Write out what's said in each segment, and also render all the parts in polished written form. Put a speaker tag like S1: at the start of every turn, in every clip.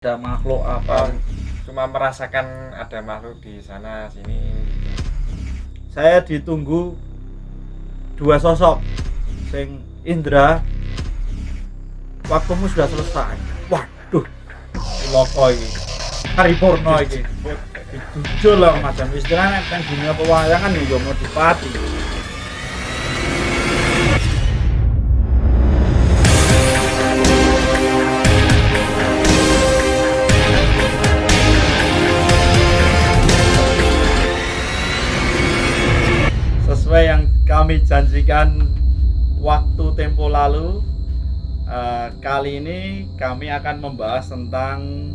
S1: ada makhluk apa.
S2: Cuma merasakan ada makhluk di sana sini gitu.
S1: Saya ditunggu dua sosok sing Indra, waktumu sudah selesai. Waduh, loko iki paripurna iki jujur lah macam istilahnya kan dunia pewayangan ya mau dipati. Sesuai yang kami janjikan waktu tempo lalu, kali ini kami akan membahas tentang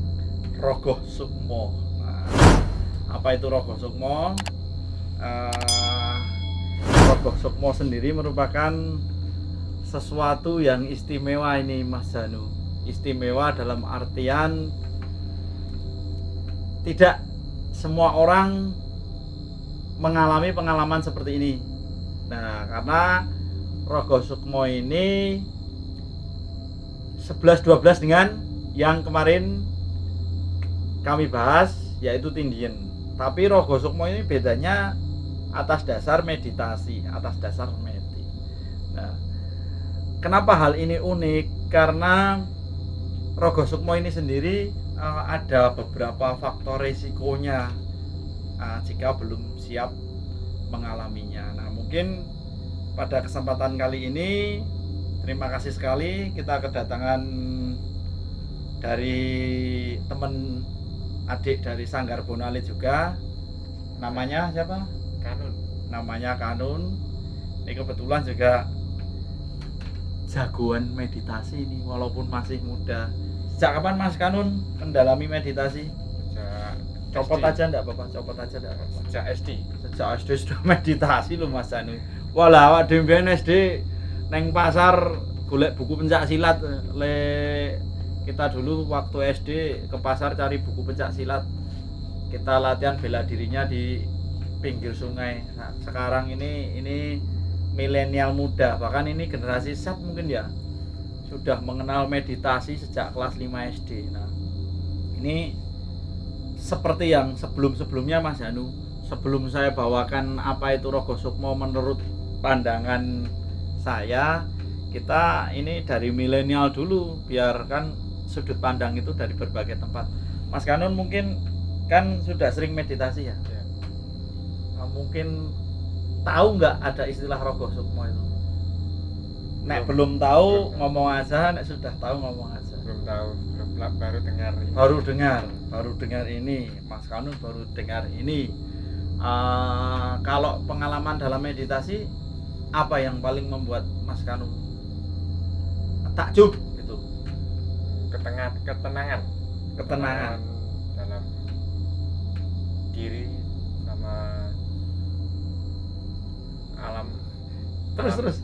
S1: Rogoh Sukmo. Nah, apa itu Rogoh Sukmo? Rogoh Sukmo sendiri merupakan sesuatu yang istimewa ini, Mas Janu. Istimewa dalam artian tidak semua orang mengalami pengalaman seperti ini. Nah, karena Rogoh Sukmo ini 11-12 dengan yang kemarin kami bahas, yaitu Tindien. Tapi Rogoh Sukmo ini bedanya atas dasar meditasi, atas dasar meti. Nah, kenapa hal ini unik? Karena Rogoh Sukmo ini sendiri ada beberapa faktor resikonya jika belum siap mengalaminya. Nah, mungkin pada kesempatan kali ini terima kasih sekali kita kedatangan dari teman adik dari Sanggar Bonali juga. Namanya siapa?
S2: Kanun.
S1: Namanya Kanun. Ini kebetulan juga jagoan meditasi ini walaupun masih muda. Sejak kapan Mas Kanun mendalami meditasi?
S2: Sejak
S1: Copot
S2: SD.
S1: aja enggak apa-apa, copot aja enggak apa-apa.
S2: Sejak SD.
S1: Sejak SD sudah meditasi loh Mas Janu. Walah awak dhewe SD neng pasar golek buku pencak silat. Kita dulu waktu SD ke pasar cari buku pencak silat. Kita latihan bela dirinya di pinggir sungai. Nah, sekarang ini milenial muda, bahkan ini generasi Z mungkin ya, sudah mengenal meditasi sejak kelas 5 SD. Nah, ini seperti yang sebelum-sebelumnya Mas Janu, sebelum saya bawakan apa itu Rogoh Sukmo menurut pandangan saya, kita ini dari milenial dulu, biarkan sudut pandang itu dari berbagai tempat. Mas Kanun mungkin kan sudah sering meditasi ya?
S2: Ya.
S1: Nah, mungkin tahu nggak ada istilah Rogoh Sukmo itu? Nek belum tahu ngomong aja, nek sudah tahu ngomong aja.
S2: Belum tahu, baru dengar ini.
S1: Baru dengar ini, Mas Kanun baru dengar ini. Kalau pengalaman dalam meditasi, apa yang paling membuat Mas Kanun takjub gitu?
S2: Ketenangan
S1: Ketenangan
S2: dalam diri sama alam.
S1: Terus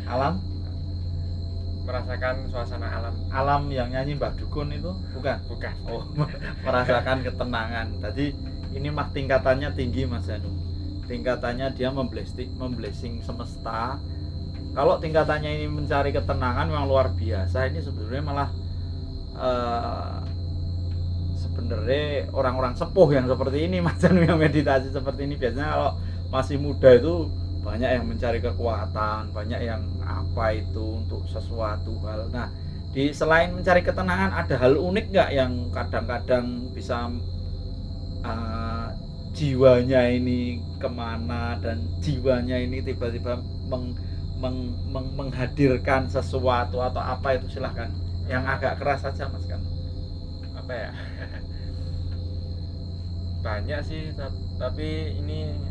S1: alam
S2: Merasakan suasana
S1: alam yang nyanyi Mbah Dukun itu bukan?
S2: bukan.
S1: Oh, merasakan ketenangan. Tadi ini mah tingkatannya tinggi Mas Janu. Tingkatannya dia memblessing semesta. Kalau tingkatannya ini mencari ketenangan memang luar biasa. Ini sebenarnya malah sebenarnya orang-orang sepuh yang seperti ini Mas Janu, yang meditasi seperti ini biasanya kalau masih muda itu banyak yang mencari kekuatan, banyak yang apa itu untuk sesuatu hal. Nah, selain mencari ketenangan, ada hal unik nggak yang kadang-kadang bisa jiwanya ini kemana dan jiwanya ini tiba-tiba menghadirkan sesuatu atau apa itu? Silahkan yang agak keras saja Mas kan.
S2: Apa ya? Banyak sih, tapi ini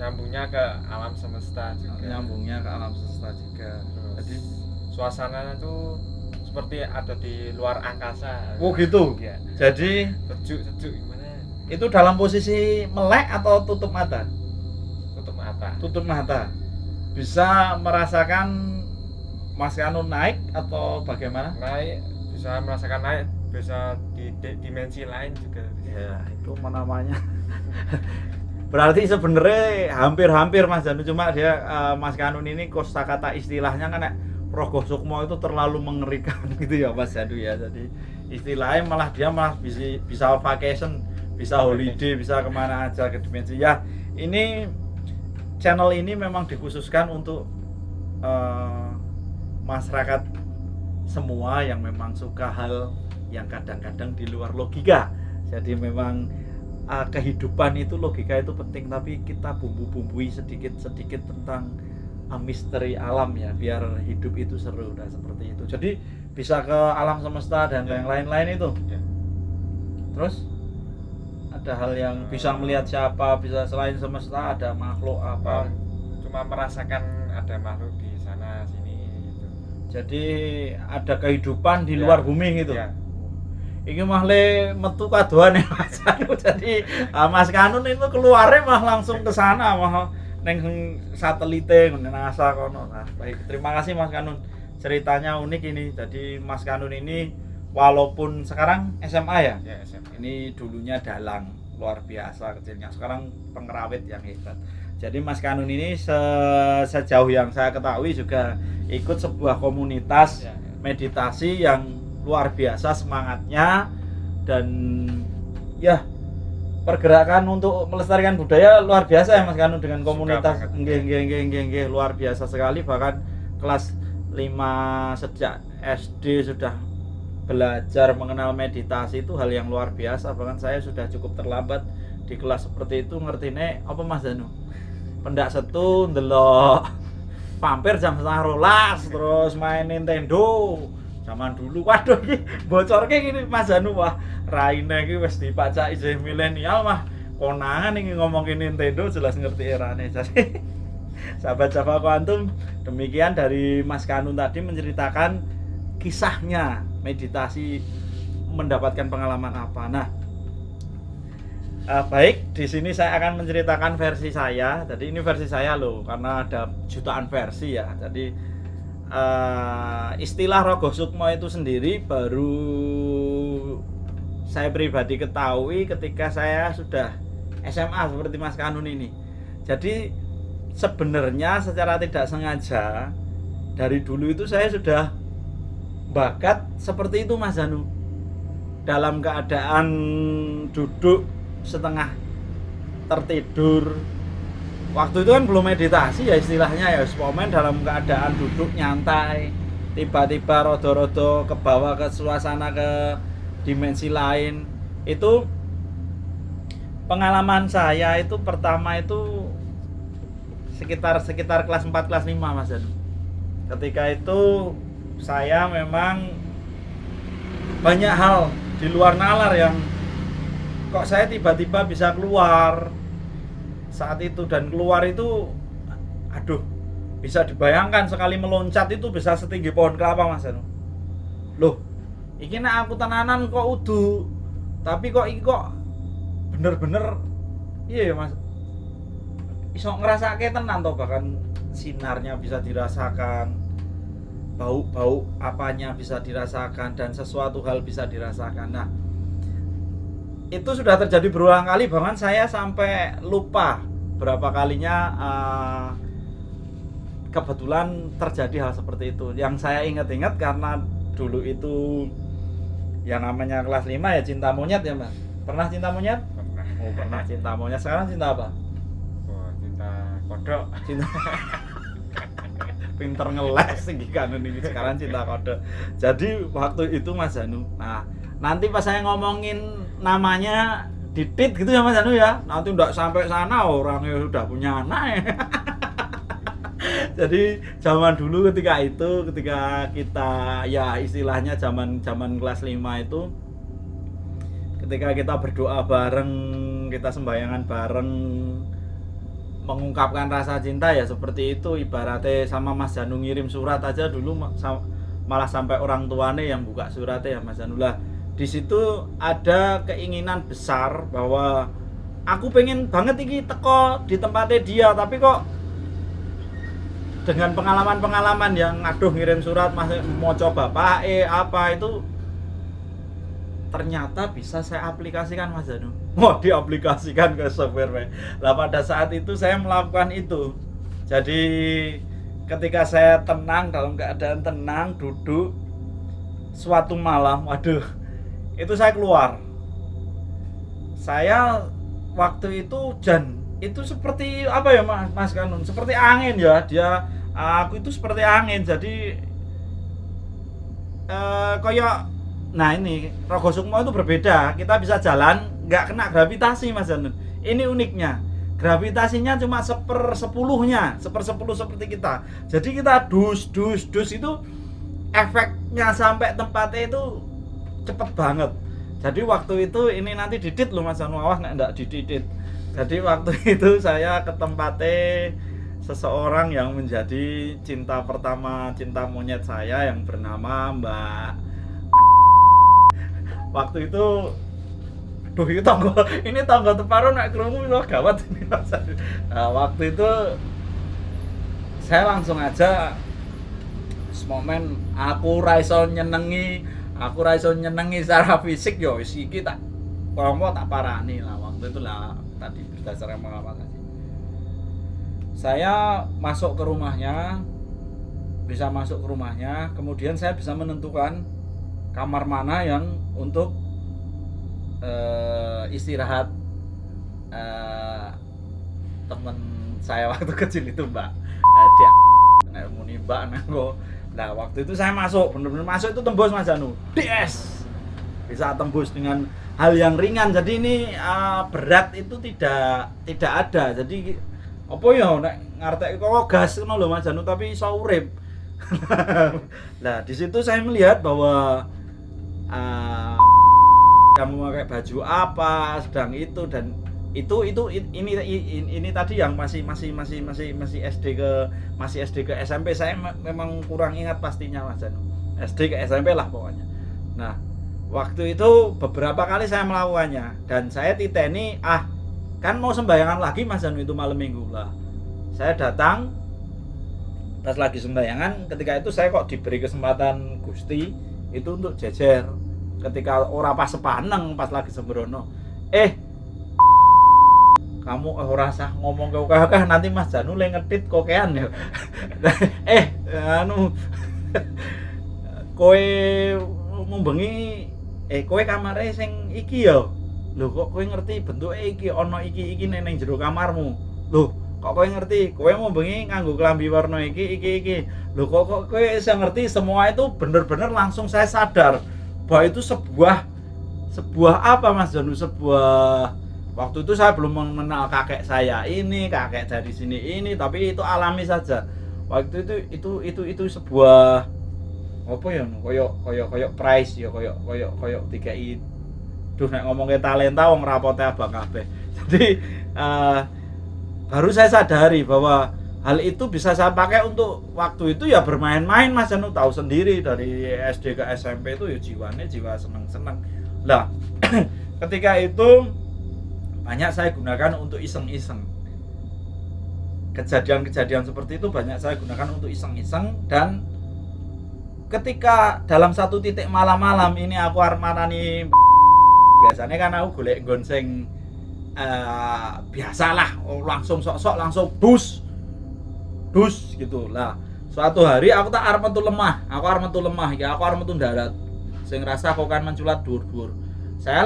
S2: nyambungnya ke alam semesta juga.
S1: Nyambungnya ke alam semesta juga.
S2: Terus,
S1: Jadi
S2: suasananya tuh seperti ada di luar angkasa.
S1: oh gitu.
S2: Ya.
S1: Jadi
S2: Sejuk gimana?
S1: itu dalam posisi melek atau tutup mata?
S2: Tutup mata.
S1: Tutup mata. Bisa merasakan Mas Kanun naik atau bagaimana?
S2: Naik, bisa merasakan naik, bisa di dimensi lain juga.
S1: Ya, itu namanya. Berarti sebenarnya hampir-hampir Mas Janu, cuma dia Mas Kanun ini kosakata istilahnya kan Rogoh Sukmo itu terlalu mengerikan gitu ya Mas Janu ya. Jadi istilahnya malah dia malah bisa vacation, bisa holiday, bisa kemana aja ke dimensi ya. Ini channel ini memang dikhususkan untuk masyarakat semua yang memang suka hal yang kadang-kadang di luar logika. Jadi memang kehidupan itu logika itu penting, tapi kita bumbu-bumbui sedikit-sedikit tentang misteri alam ya, biar hidup itu seru dan seperti itu. Jadi bisa ke alam semesta dan yang lain-lain itu.
S2: Ya.
S1: Terus ada hal yang bisa melihat siapa, bisa selain semesta ada makhluk apa.
S2: Cuma merasakan ada makhluk di sana sini gitu.
S1: Jadi ada kehidupan di luar bumi gitu.
S2: Ya.
S1: Iki mah le metu kadoan ya Mas Anu. Jadi Mas Kanun itu keluarnya mah langsung ke sana mah neng satelite neng NASA kono. Nah, baik, terima kasih Mas Kanun. Ceritanya unik ini. Jadi Mas Kanun ini walaupun sekarang SMA ya?
S2: Ya, SMA.
S1: Ini dulunya dalang, luar biasa kecilnya. Sekarang pengerawit yang hebat. Jadi Mas Kanun ini sejauh yang saya ketahui juga ikut sebuah komunitas meditasi yang luar biasa semangatnya, dan ya pergerakan untuk melestarikan budaya luar biasa ya Mas Kanun dengan komunitas. Nggih, luar biasa sekali. Bahkan kelas 5 sejak SD sudah belajar mengenal meditasi, itu hal yang luar biasa. Bahkan saya sudah cukup terlambat di kelas seperti itu, ngertine apa Mas Danu? Pendak setu ndelok vampir jam 11:30 terus main Nintendo zaman dulu. Waduh iki bocorke gini Mas Danu, wah raine iki wis dipacaki isih milenial mah konangan iki ngomongin Nintendo jelas ngerti erane. Jadi sahabat-sahabat kuantum, demikian dari Mas Kanun tadi menceritakan kisahnya meditasi mendapatkan pengalaman apa. Nah, baik, di sini saya akan menceritakan versi saya. Jadi ini versi saya loh, karena ada jutaan versi ya. Jadi istilah Rogo Sukmo itu sendiri baru saya pribadi ketahui ketika saya sudah SMA seperti Mas Kanun ini. Jadi sebenarnya secara tidak sengaja dari dulu itu saya sudah bakat seperti itu Mas Danu. Dalam keadaan duduk setengah tertidur, waktu itu kan belum meditasi ya istilahnya ya, spomen dalam keadaan duduk nyantai, tiba-tiba rodo-rodo ke bawah ke suasana, ke dimensi lain. Itu pengalaman saya itu pertama itu sekitar kelas 4 kelas 5 Mas Danu. Ketika itu saya memang banyak hal di luar nalar yang kok saya tiba-tiba bisa keluar saat itu, dan keluar itu aduh, bisa dibayangkan sekali meloncat itu bisa setinggi pohon kelapa Mas Danu. Loh, iki nek aku tenanan kok udu, tapi kok iki kok bener-bener iya Mas, iso ngerasake tenan toh, bahkan sinarnya bisa dirasakan, bau-bau apanya bisa dirasakan, dan sesuatu hal bisa dirasakan. Nah, itu sudah terjadi berulang kali, bahkan saya sampai lupa berapa kalinya kebetulan terjadi hal seperti itu. Yang saya ingat-ingat karena dulu itu yang namanya kelas 5 ya, cinta monyet ya Mas. Pernah cinta monyet?
S2: Pernah.
S1: Oh, pernah cinta monyet. Sekarang cinta apa?
S2: Oh, cinta kodok.
S1: Cinta pinter ngeles tinggi Kanun ini, sekarang cinta kode. Jadi waktu itu Mas Danu, nah nanti pas saya ngomongin namanya ditit gitu ya Mas Danu ya, nanti enggak sampai sana orangnya sudah punya anak ya. Jadi zaman dulu ketika kita ya istilahnya zaman kelas 5 itu, ketika kita berdoa bareng, kita sembahyangan bareng, mengungkapkan rasa cinta ya seperti itu. Ibaratnya sama Mas Danu ngirim surat aja dulu malah sampai orang tuane yang buka suratnya ya Mas Danu. Lah di situ ada keinginan besar bahwa aku pengen banget iki teko di tempatnya dia, tapi kok dengan pengalaman-pengalaman yang aduh ngirim surat masih mau coba apa itu ternyata bisa saya aplikasikan Mas Danu. Wah, diaplikasikan ke software. Lah pada saat itu saya melakukan itu. Jadi ketika saya tenang, dalam keadaan tenang duduk suatu malam, waduh, itu saya keluar. Saya waktu itu itu seperti apa ya Mas Kanun, seperti angin ya, aku itu seperti angin. Jadi kayak, nah ini Rogo Sukmo itu berbeda, kita bisa jalan nggak kena gravitasi Mas Kanun. Ini uniknya, gravitasinya cuma sepersepuluhnya seperti kita. Jadi kita dus itu efeknya sampai tempatnya itu cepet banget. Jadi waktu itu ini nanti didit loh Mas Anu, awas nek ndak didit. Jadi waktu itu saya ke tempatnya seseorang yang menjadi cinta pertama, cinta monyet saya yang bernama Mbak. Waktu itu duh ini tangga teparo nek krungu lho gawat ini Mas. Nah, waktu itu saya langsung aja momen aku ra iso nyenengi secara fisik ya wis iki tak parani lah waktu itu lah tadi berdasarkan pengalaman tadi. Saya bisa masuk ke rumahnya, kemudian saya bisa menentukan kamar mana yang untuk istirahat teman saya waktu kecil itu Mbak. Dia muni Mbak nanggo. Nah waktu itu saya masuk, benar-benar masuk itu tembus Mas Anu, DS bisa tembus dengan hal yang ringan. Jadi ini berat itu tidak ada. Jadi apa ya nek ngartek kok gas ngono lho Mas Anu, tapi iso urip. Nah di situ saya melihat bahwa kamu pakai baju apa sedang itu, dan ini tadi yang masih SD ke SMP. Saya memang kurang ingat pastinya Mas Anu, SD ke SMP lah pokoknya. Nah waktu itu beberapa kali saya melakukannya, dan saya titeni kan mau sembahyangan lagi Mas Anu, itu malam minggu lah. Saya datang pas lagi sembahyangan, ketika itu saya kok diberi kesempatan Gusti itu untuk jejer ketika ora pas sepaneng pas lagi sembrono. Kamu ora usah ngomong ke nanti Mas Janu le ngedit kokean ya. Kowe mumbengi kowe kamare sing iki ya. Lho kok kowe ngerti bentuke iki ana iki ning jero kamarmu. Lho kok kowe ngerti? Kowe mumbengi nganggo klambi warna iki. Lho kok kowe iso ngerti? Semua itu bener-bener langsung saya sadar bahwa itu sebuah apa Mas Janu, waktu itu saya belum mengenal kakek saya ini, kakek dari sini ini, tapi itu alami saja. Waktu itu sebuah apa ya, koyok prize ya, koyok dikai. Duh nek ngomongke talenta wong rapote abang kabeh. Jadi baru saya sadari bahwa hal itu bisa saya pakai untuk waktu itu ya bermain-main Mas Anu, tahu sendiri dari SD ke SMP itu ya jiwa seneng-seneng. Lah ketika itu banyak saya gunakan untuk iseng-iseng. Kejadian-kejadian seperti itu banyak saya gunakan untuk iseng-iseng, dan ketika dalam satu titik malam-malam ini aku armanani, biasanya kan aku golek nggon sing biasalah langsung sok-sok langsung dus gitu lah. Suatu hari aku tak arep metu lemah ya, aku arep metu darat sing rasa kok kan menculat dhuwur-dhuwur. Saya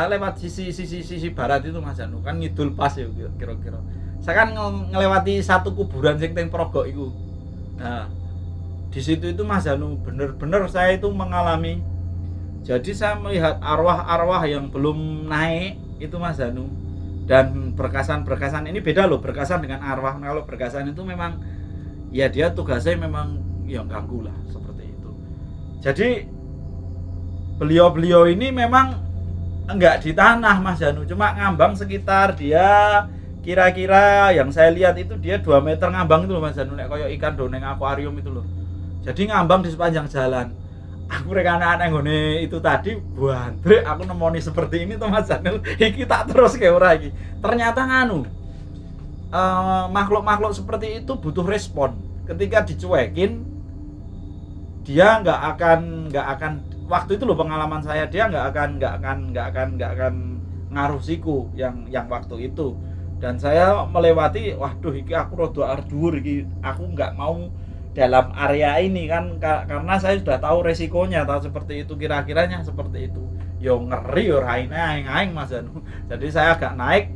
S1: lewat sisi barat itu Mas Janu, kan ngidul pas ya kira-kira. Saya kan ngelewati satu kuburan sing teng Progok itu. Nah, di situ itu Mas Janu bener-bener saya itu mengalami. Jadi saya melihat arwah-arwah yang belum naik itu Mas Janu. Dan berkasan ini beda loh, berkasan dengan arwah. Kalau berkasan itu memang ya dia tugasnya memang ya ganggu lah seperti itu. Jadi beliau ini memang enggak di tanah Mas Janu, cuma ngambang sekitar dia, kira-kira yang saya lihat itu dia 2 meter ngambang itu loh Mas Janu, nek koyo ikan doneng akuarium itu loh. Jadi ngambang di sepanjang jalan. Aku rekana nggone itu tadi buandrek aku nemoni seperti ini tuh Mas Janu. Iki tak terus ke ora iki. Ternyata makhluk-makhluk seperti itu butuh respon. Ketika dicuekin dia nggak akan waktu itu loh pengalaman saya, dia nggak akan ngaruh siku yang waktu itu. Dan saya melewati, waduh iki aku rada arduur iki, aku nggak mau dalam area ini kan, karena saya sudah tahu resikonya, tahu seperti itu, kira-kiranya seperti itu. Yo ngeri yo raine aing Mas Anu. Jadi saya agak naik,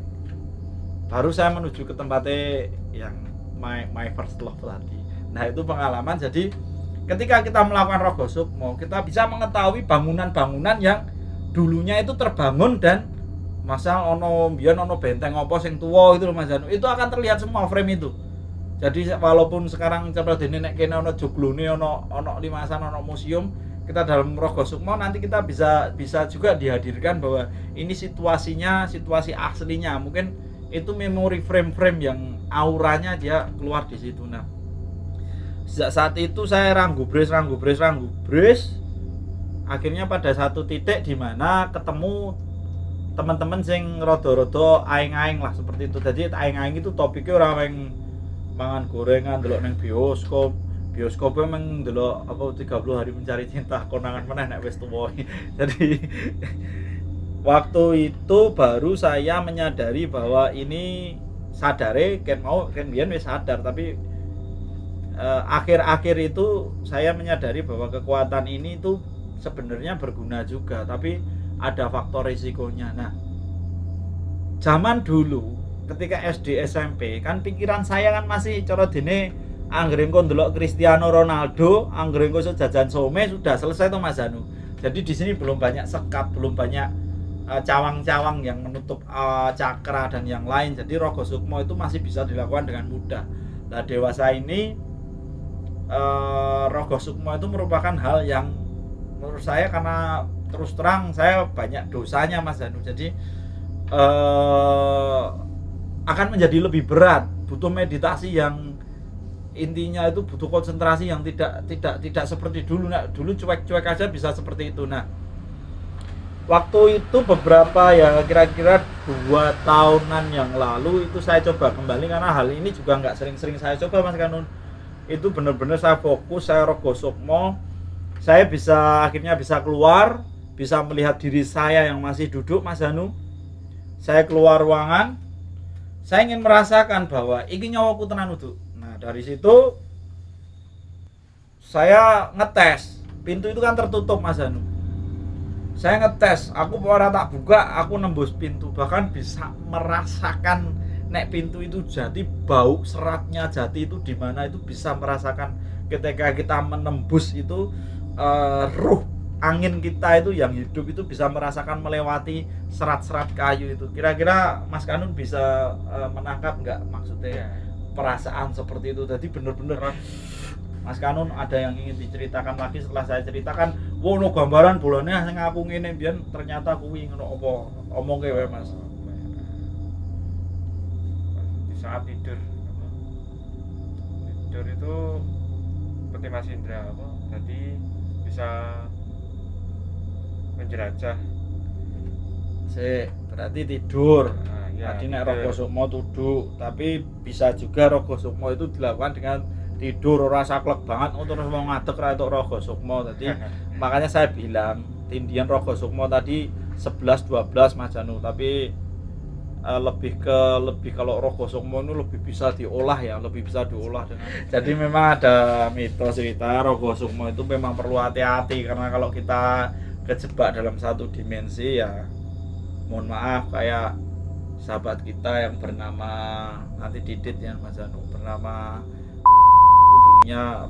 S1: baru saya menuju ke tempatnya yang my first love tadi. Nah itu pengalaman. Jadi ketika kita melakukan Rogo Sukmo, kita bisa mengetahui bangunan-bangunan yang dulunya itu terbangun, dan masal ono biyen ono benteng apa sing tuwa itu Mas Anu, itu akan terlihat semua frame itu. Jadi walaupun sekarang cara dene nek kene ono joglone, ono limasan, ono museum, kita dalam Rogo Sukmo nanti kita bisa juga dihadirkan bahwa ini situasinya, situasi aslinya. Mungkin itu memori frame-frame yang auranya dia keluar di situ. Nah, sejak saat itu saya ranggubres. Akhirnya pada satu titik di mana ketemu teman-teman sing rada-rada aing-aing lah seperti itu. Jadi aing-aing itu topiknya orang yang mangan gorengan, delok nang bioskop memang delok apa 30 hari mencari cinta, konangan meneh nek wis tuwa. Jadi waktu itu baru saya menyadari bahwa ini sadare ken biyen wis sadar, tapi akhir-akhir itu saya menyadari bahwa kekuatan ini itu sebenarnya berguna juga, tapi ada faktor risikonya. Nah, zaman dulu ketika SD SMP kan pikiran saya kan masih cara dene anggere engko ndelok Cristiano Ronaldo, anggere engko jajan some sudah selesai tuh Mas Anu. Jadi di sini belum banyak sekat, belum banyak cawang-cawang yang menutup cakra dan yang lain. Jadi Rogo Sukmo itu masih bisa dilakukan dengan mudah. Nah, dewasa ini Rogo Sukmo itu merupakan hal yang menurut saya, karena terus terang saya banyak dosanya Mas Anu. Jadi akan menjadi lebih berat, butuh meditasi yang intinya itu butuh konsentrasi yang tidak seperti dulu. Nah, dulu cuek-cuek aja bisa seperti itu. Nah, waktu itu beberapa ya kira-kira 2 tahunan yang lalu itu saya coba kembali, karena hal ini juga nggak sering-sering saya coba Mas Kanun. Itu benar-benar saya fokus, saya Rogo Sukmo, saya akhirnya bisa keluar, bisa melihat diri saya yang masih duduk Mas Hanu. Saya keluar ruangan, saya ingin merasakan bahwa ini nyawaku tenan uduk. Nah, dari situ saya ngetes. Pintu itu kan tertutup Mas Hanu. Saya ngetes, aku ora tak buka, aku nembus pintu, bahkan bisa merasakan nek pintu itu jati, bau seratnya jati itu di mana, itu bisa merasakan ketika kita menembus itu, ruh angin kita itu yang hidup itu bisa merasakan melewati serat-serat kayu itu. Kira-kira Mas Kanun bisa menangkap nggak maksudnya perasaan seperti itu? Jadi bener-bener Mas Kanun ada yang ingin diceritakan lagi setelah saya ceritakan? Wono gambaran bolane sing aku ngene mbiyen ternyata kuwi ngono apa? Omongke wae Mas.
S2: Di saat tidur itu seperti Mas Indra apa? Jadi bisa menjelajah.
S1: Berarti tidur.
S2: Nah, ya,
S1: tadi nek Rogo Sukmo duduk, tapi bisa juga Rogo Sukmo itu dilakukan dengan tidur, ora saklek banget terus mau ngadeg ra entuk Rogo Sukmo. Tadi makanya saya bilang tindian Rogo Sukmo tadi 11 12 Mas Janu, tapi lebih kalau Rogo Sukmo itu lebih bisa diolah ya, lebih bisa diolah dengan. Jadi memang ada mitos cerita Rogo Sukmo itu memang perlu hati-hati, karena kalau kita kejebak dalam satu dimensi ya mohon maaf kayak sahabat kita yang bernama nanti Didit ya Mas Janu, bernama dunia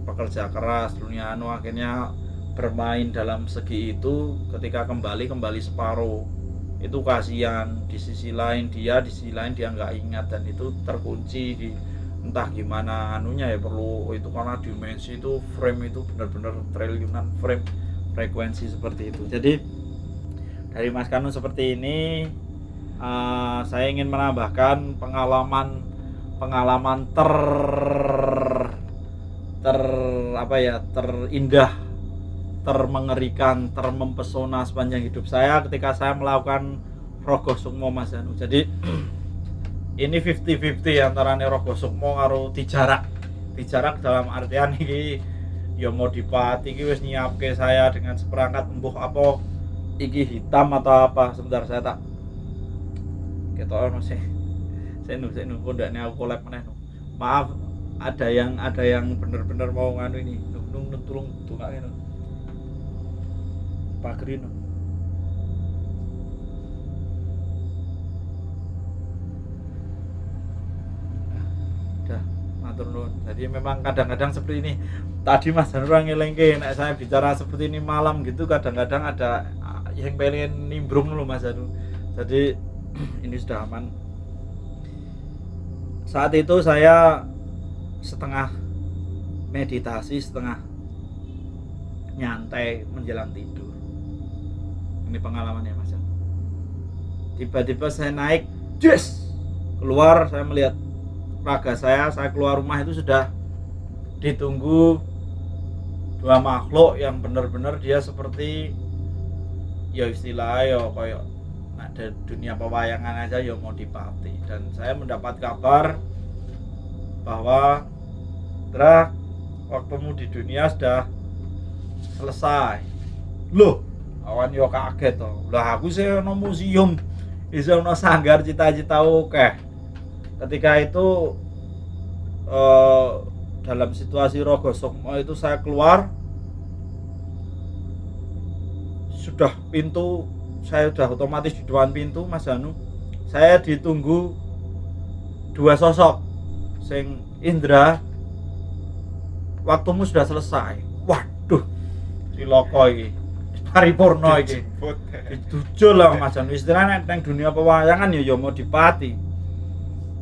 S1: pekerja keras, dunia akhirnya bermain dalam segi itu, ketika kembali separuh. Itu kasihan, di sisi lain dia nggak ingat, dan itu terkunci di entah gimana anunya ya, perlu itu karena dimensi itu, frame itu benar-benar triliunan frame frekuensi seperti itu. Jadi dari Mas Kanun seperti ini, saya ingin menambahkan pengalaman terindah, termengerikan, termempesona sepanjang hidup saya ketika saya melakukan Rogo Sukmo Mas Anu. Jadi ini 50-50 antara Rogo Sukmo karo dijarak dalam artian iki ya mau dipati iki wis nyiapke saya dengan seperangkat embuh apa iki hitam atau apa. Sebentar saya tak ketokno sih. Saya nu kondakne aku collab meneh. Maaf ada yang bener-bener mau nganu ini nung tulung dongake no pagri no. Udah matur nuwun. Jadi memang kadang-kadang seperti ini. Tadi Mas Hanur ngelengke nek saya bicara seperti ini malam gitu kadang-kadang ada yang pengen nimbrung loh Mas Hanur. Jadi ini sudah aman. Saat itu saya setengah meditasi, setengah nyantai menjelang tidur. Ini pengalaman ya Mas. Tiba-tiba saya naik, yes, keluar saya melihat raga saya keluar rumah itu sudah ditunggu dua makhluk yang benar-benar dia seperti ya istilahnya ya kayak ada dunia pewayangan aja ya mau dipati. Dan saya mendapat kabar bahwa Dra, waktumu di dunia sudah selesai. Loh, awan yo kaget toh. Lah aku sih ono museum, iso ono sanggar cita-cita oke. Ketika itu dalam situasi rogo sukmo itu saya keluar, sudah pintu saya sudah otomatis di depan pintu Mas Hanu. Saya ditunggu dua sosok. Sing Indra, waktumu sudah selesai. Waduh, ciloko iki. Paripurna iki. Dijujul lah Mas Hanu. Istilahnya nang dunia pewayangan ya mau dipati.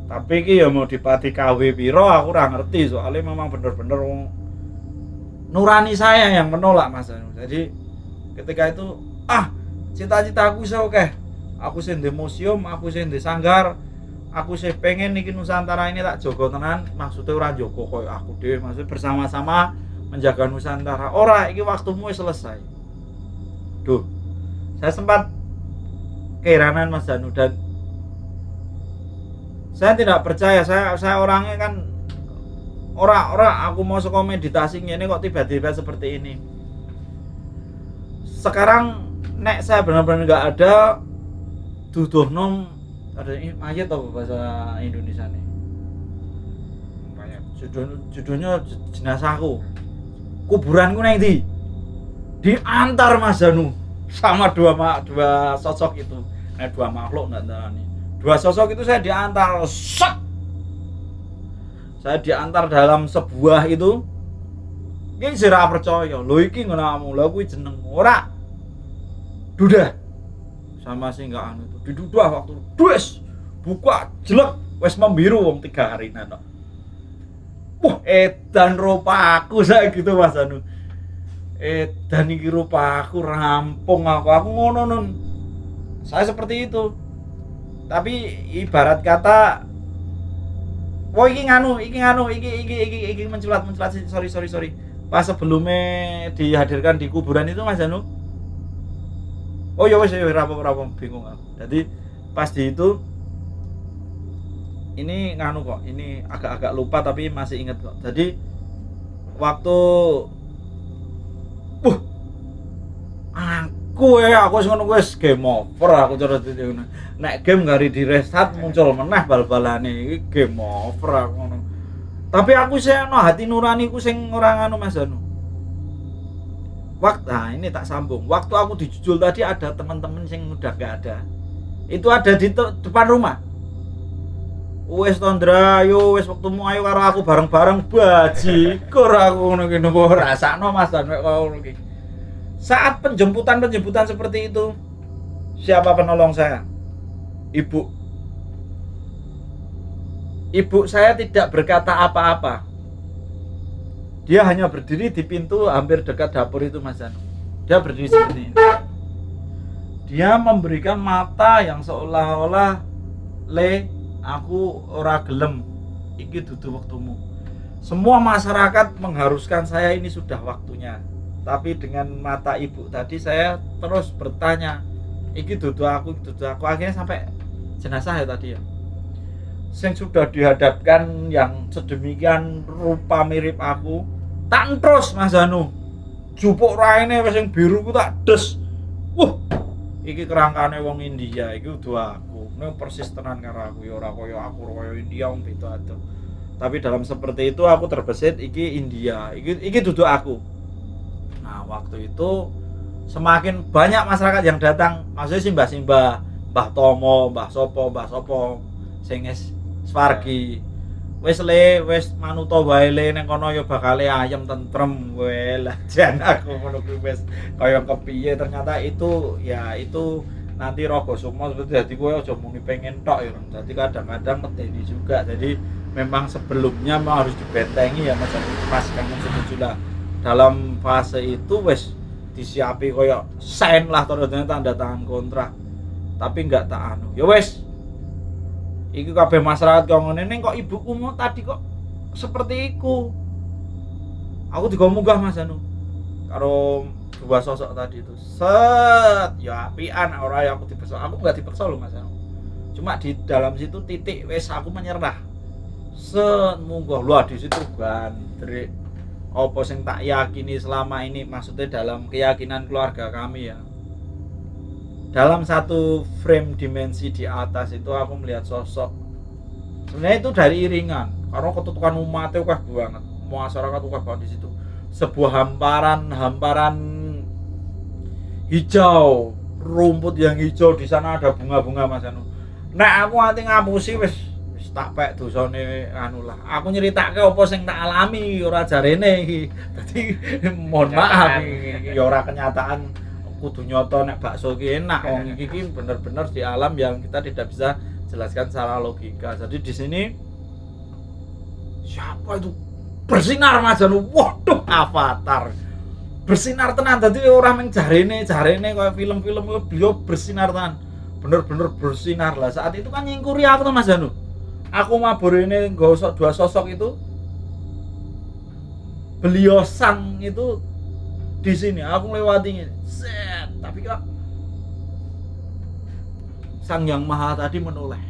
S1: Tapi iki ya mau dipati KW piro aku ora ngerti, soalnya memang bener-bener nurani saya yang menolak Mas Hanu. Jadi ketika itu cita-citaku iso oke. Aku sing di museum, aku sing di sanggar, aku sih pengen iki Nusantara ini tak jogo tenan. Maksudnya ora jogo koyo aku dhewe, maksudnya bersama-sama menjaga Nusantara. Ora, iki waktumu wis selesai. Duh. Saya sempat keheranan Mas Danu dan saya tidak percaya. Saya orangnya kan ora aku mau saka meditasi ngene kok tiba-tiba seperti ini. Sekarang nek saya benar-benar nggak ada duduhnom ada mayat apa bahasa Indonesia nih? Mayat. Judulnya jenazahku. Kuburanku nang ndi? Diantar Mas Danu sama dua sosok itu. Dua makhluk ndak nih. Dua sosok itu saya diantar. Saya diantar dalam sebuah itu. Iki sira percaya. Lho iki ngono lha kuwi jeneng ora. Dudah. Sama sih enggak anu itu. Didudah waktu dues. Buka jelek wis membiru wong 3 hari nano. Wah, edan rupaku saya gitu Mas Anu. Edan iki rupaku rampung aku ngono nun. Saya seperti itu. Tapi ibarat kata wah iki menculat sorry. Pas sebelumnya dihadirkan di kuburan itu Mas Anu. Oh ya wis rapo bingung aku. Jadi pas di itu ini nganu kok, ini agak lupa tapi masih inget kok. Jadi waktu aku wis ngono wis game over aku cara ngono. Nek game gari di restart muncul meneh bal-balane iki game over aku ngono. Tapi aku sih ono hati nuraniku sing ora nganu Mas Anu. Ini tak sambung. Waktu aku dijujul tadi ada teman-teman sing udah enggak ada. Itu ada di depan rumah. Wes Tondra, yo wes waktumu ayo karo aku bareng-bareng bajikur aku ngono ki nopo rasakno Mas Dan ngono ki. Saat penjemputan seperti itu, siapa penolong saya? Ibu saya tidak berkata apa-apa. Dia hanya berdiri di pintu hampir dekat dapur itu Mas Anu. Dia berdiri seperti ini. Dia memberikan mata yang seolah-olah aku ora gelem, iki dudu waktumu. Semua masyarakat mengharuskan saya ini sudah waktunya. Tapi dengan mata ibu tadi saya terus bertanya, iki dudu aku. Akhirnya sampai jenazah ya tadi ya. Yang sudah dihadapkan yang sedemikian rupa mirip aku, tak terus Mas Anu. Jupuk raine wis sing biru ku tak des. Iki kerangkane wong India, iki udah aku. Nek persis tenan karo aku ya ora kaya India wong beda adoh. Tapi dalam seperti itu aku terbesit iki India, iki duduk aku. Nah, waktu itu semakin banyak masyarakat yang datang, maksudnya simbah-simbah, Mbah Tomo, Mbah Sopo sing swargi. Wis manuta wae le ning kono ya bakale ayem tentrem wae. Lah jan aku ngono kuwi wis kaya kepiye, ternyata itu nanti rogo sukma seperti jadi kowe aja muni pengen tok ya. Jadi kadang-kadang medeni juga. Jadi memang sebelumnya memang harus dibentengi ya Mas. Pas kamu setuju lah. Dalam fase itu wis disiapi koyo sign lah tanda tangan kontrak. Tapi enggak tak anu. Ya wis. Iki kabeh masyarakat kok ngene ning kok ibuku mau tadi kok seperti iku. Aku juga munggah Mas anu. Karo dua sosok tadi itu. Set, ya apian ora ya aku dipeksa. Aku enggak dipeksa loh Mas anu. Cuma di dalam situ titik wis aku menyerah. Set munggah lu di situ gandrek. Apa sing tak yakini selama ini, maksudnya dalam keyakinan keluarga kami ya. Dalam satu frame dimensi di atas itu aku melihat sosok. Sebenarnya itu dari iringan, karena ketutukan umatnya ukah banget, masyarakat ukah banget di situ. Sebuah hamparan hijau, rumput yang hijau, di sana ada bunga-bunga Mas anu. Nek aku ati ngapusi wis tak pek dosane anu lah. Aku nyeritake apa sing tak alami ora jarene iki. Dadi mohon maaf iki ya ora kenyataan. Kudu nyoto nek bakso ki enak wong iki bener-bener di alam yang kita tidak bisa jelaskan secara logika. Jadi di sini siapa itu bersinar Mas anu, waduh avatar bersinar tenan. Dadi orang meng jarene kayak film-film beliau bersinar tenan, bener-bener bersinar lah. Saat itu kan nyingkuri aku tuh Mas anu, aku mabur ini gosok dua sosok itu, beliau sang itu di sini aku lewati set, tapi kok Sang Yang Maha tadi menoleh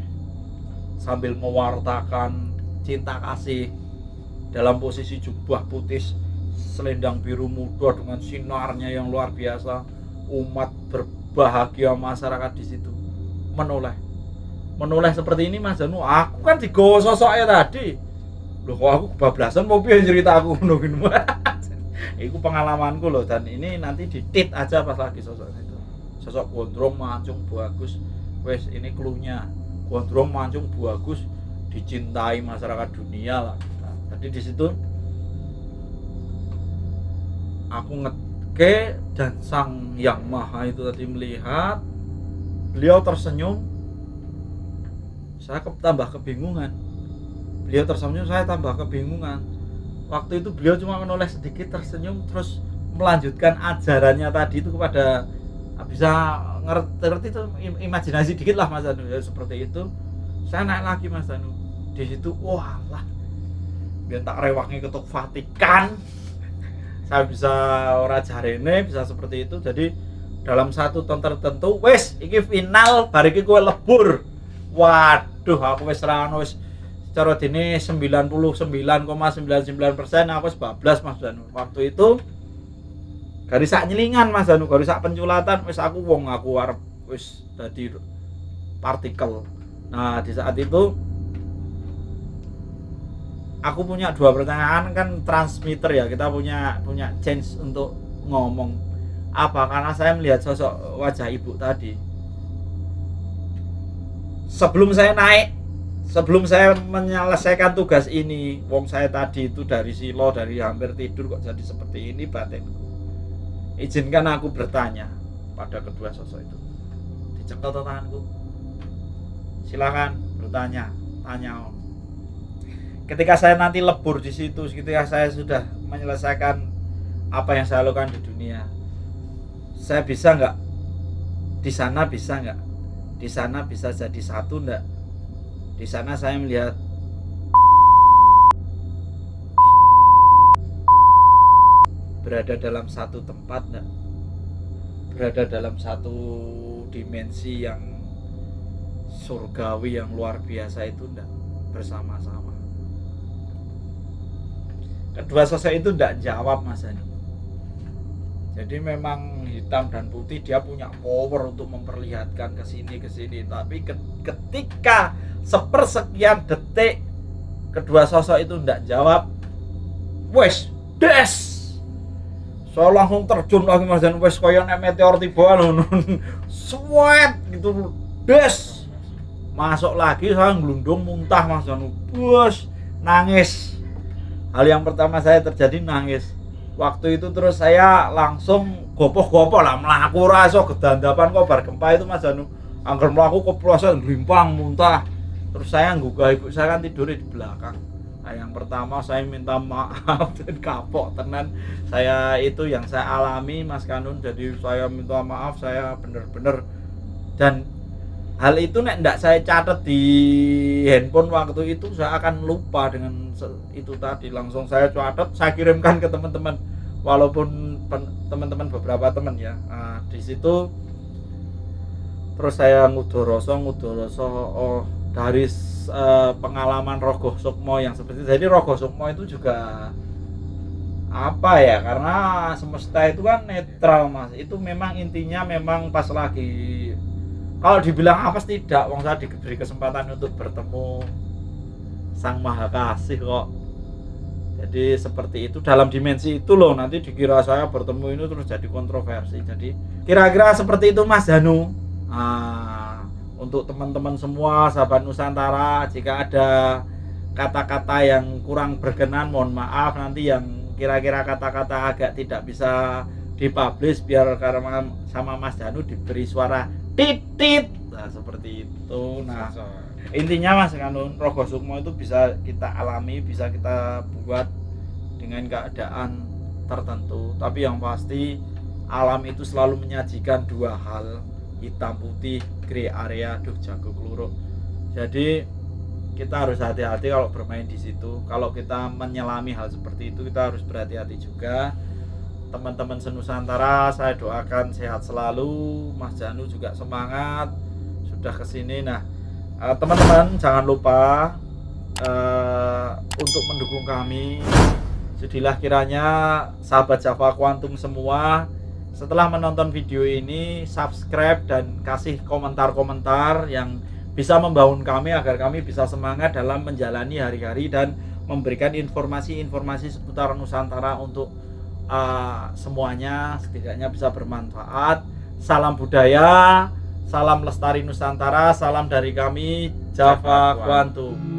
S1: sambil mewartakan cinta kasih dalam posisi jubah putih, selendang biru muda dengan sinarnya yang luar biasa. Umat berbahagia, masyarakat di situ menoleh seperti ini Mas Janu. Aku kan digowo sosoknya tadi. Loh kok aku kebablasan mau piye cerita aku ngono. Itu pengalamanku loh, dan ini nanti ditit aja pas lagi sosok itu. Sosok gondrong mancung bagus. Wes ini cluenya. Gondrong mancung bagus dicintai masyarakat dunia lah. Nah, tadi di situ aku ngeke dan Sang Yang Maha itu tadi melihat beliau tersenyum. Saya tambah kebingungan. Beliau tersenyum, saya tambah kebingungan. Waktu itu beliau cuma menoleh sedikit, tersenyum, terus melanjutkan ajarannya tadi itu kepada, bisa ngerti itu, imajinasi dikit lah Mas Anu ya, seperti itu. Saya naik lagi Mas Anu di situ, wah lah biar tak rewaknya ketuk Vatikan. Saya bisa ora jarene bisa seperti itu. Jadi dalam satu ton tertentu wes iki final bar iki kowe lebur. Waduh aku wis ra ono, wis cara dene 99,99% aku wis bablas Mas Danu. Waktu itu garis sak nyelingan Mas Danu, garis sak penculatan wis aku arep wis dadi partikel. Nah, di saat itu aku punya dua pertanyaan, kan transmitter ya, kita punya chance untuk ngomong. Apa? Karena saya melihat sosok wajah ibu tadi. Sebelum saya menyelesaikan tugas ini, wong saya tadi itu dari silo, dari hampir tidur kok jadi seperti ini batinku. Izinkan aku bertanya pada kedua sosok itu. Dicekel tanganku. Silakan bertanya, tanya. Ketika saya nanti lebur di situ, ketika saya sudah menyelesaikan apa yang saya lakukan di dunia, saya bisa nggak? Di sana bisa nggak? Di sana bisa jadi satu nggak? Di sana saya melihat berada dalam satu tempat nggak? Berada dalam satu dimensi yang surgawi yang luar biasa itu nggak? Bersama-sama. Kedua sosok itu nggak jawab Mas Ani. Jadi memang hitam dan putih, dia punya power untuk memperlihatkan ke sini. Tapi ketika sepersekian detik kedua sosok itu ndak jawab, wes des, saya langsung terjun lagi Mas Danu, wes koyo nek meteor tiba lho, sweat gitu, des, masuk lagi saya ngelundung muntah Mas Danu, bos, nangis. Hal yang pertama saya terjadi nangis. Waktu itu terus saya langsung gopoh-gopoh lah, melaku rasa kedandapan kok bar gempa itu Mas Danu, angger melaku keplosan grimpang muntah. Terus saya nggugah ibu saya kan tidur di belakang. Nah, yang pertama saya minta maaf dan kapok tenan. Saya itu yang saya alami Mas Kanun. Jadi saya minta maaf, saya bener-bener, dan hal itu nek ndak saya catat di handphone waktu itu saya akan lupa dengan itu tadi. Langsung saya catat, saya kirimkan ke teman-teman. Walaupun teman-teman beberapa teman ya. Nah, di situ terus saya ngudoroso dari pengalaman Rogo Sukmo yang seperti itu. Jadi Rogo Sukmo itu juga apa ya, karena semesta itu kan netral Mas. Itu memang intinya memang pas lagi, kalau dibilang apa tidak, wong saya diberi kesempatan untuk bertemu Sang Maha Kasih kok. Jadi seperti itu, dalam dimensi itu loh, nanti dikira saya bertemu ini terus jadi kontroversi. Jadi kira-kira seperti itu Mas Danu. Untuk teman-teman semua sahabat Nusantara, jika ada kata-kata yang kurang berkenan mohon maaf. Nanti yang kira-kira kata-kata agak tidak bisa dipublish, biar karena sama Mas Danu diberi suara titit. Nah seperti itu. Nah intinya Mas Kanun, Rogo Sukmo itu bisa kita alami, bisa kita buat dengan keadaan tertentu. Tapi yang pasti alam itu selalu menyajikan dua hal, hitam putih, grey area, duh jago kluruk. Jadi kita harus hati-hati kalau bermain di situ. Kalau kita menyelami hal seperti itu, kita harus berhati-hati juga. Teman-teman senusantara, saya doakan sehat selalu. Mas Danu juga semangat sudah kesini. Nah teman-teman jangan lupa untuk mendukung kami. Sudilah kiranya sahabat Java Quantum semua, setelah menonton video ini subscribe dan kasih komentar-komentar yang bisa membangun kami agar kami bisa semangat dalam menjalani hari-hari dan memberikan informasi-informasi seputar Nusantara untuk semuanya, setidaknya bisa bermanfaat. Salam budaya, salam lestari Nusantara, salam dari kami Java Quantum.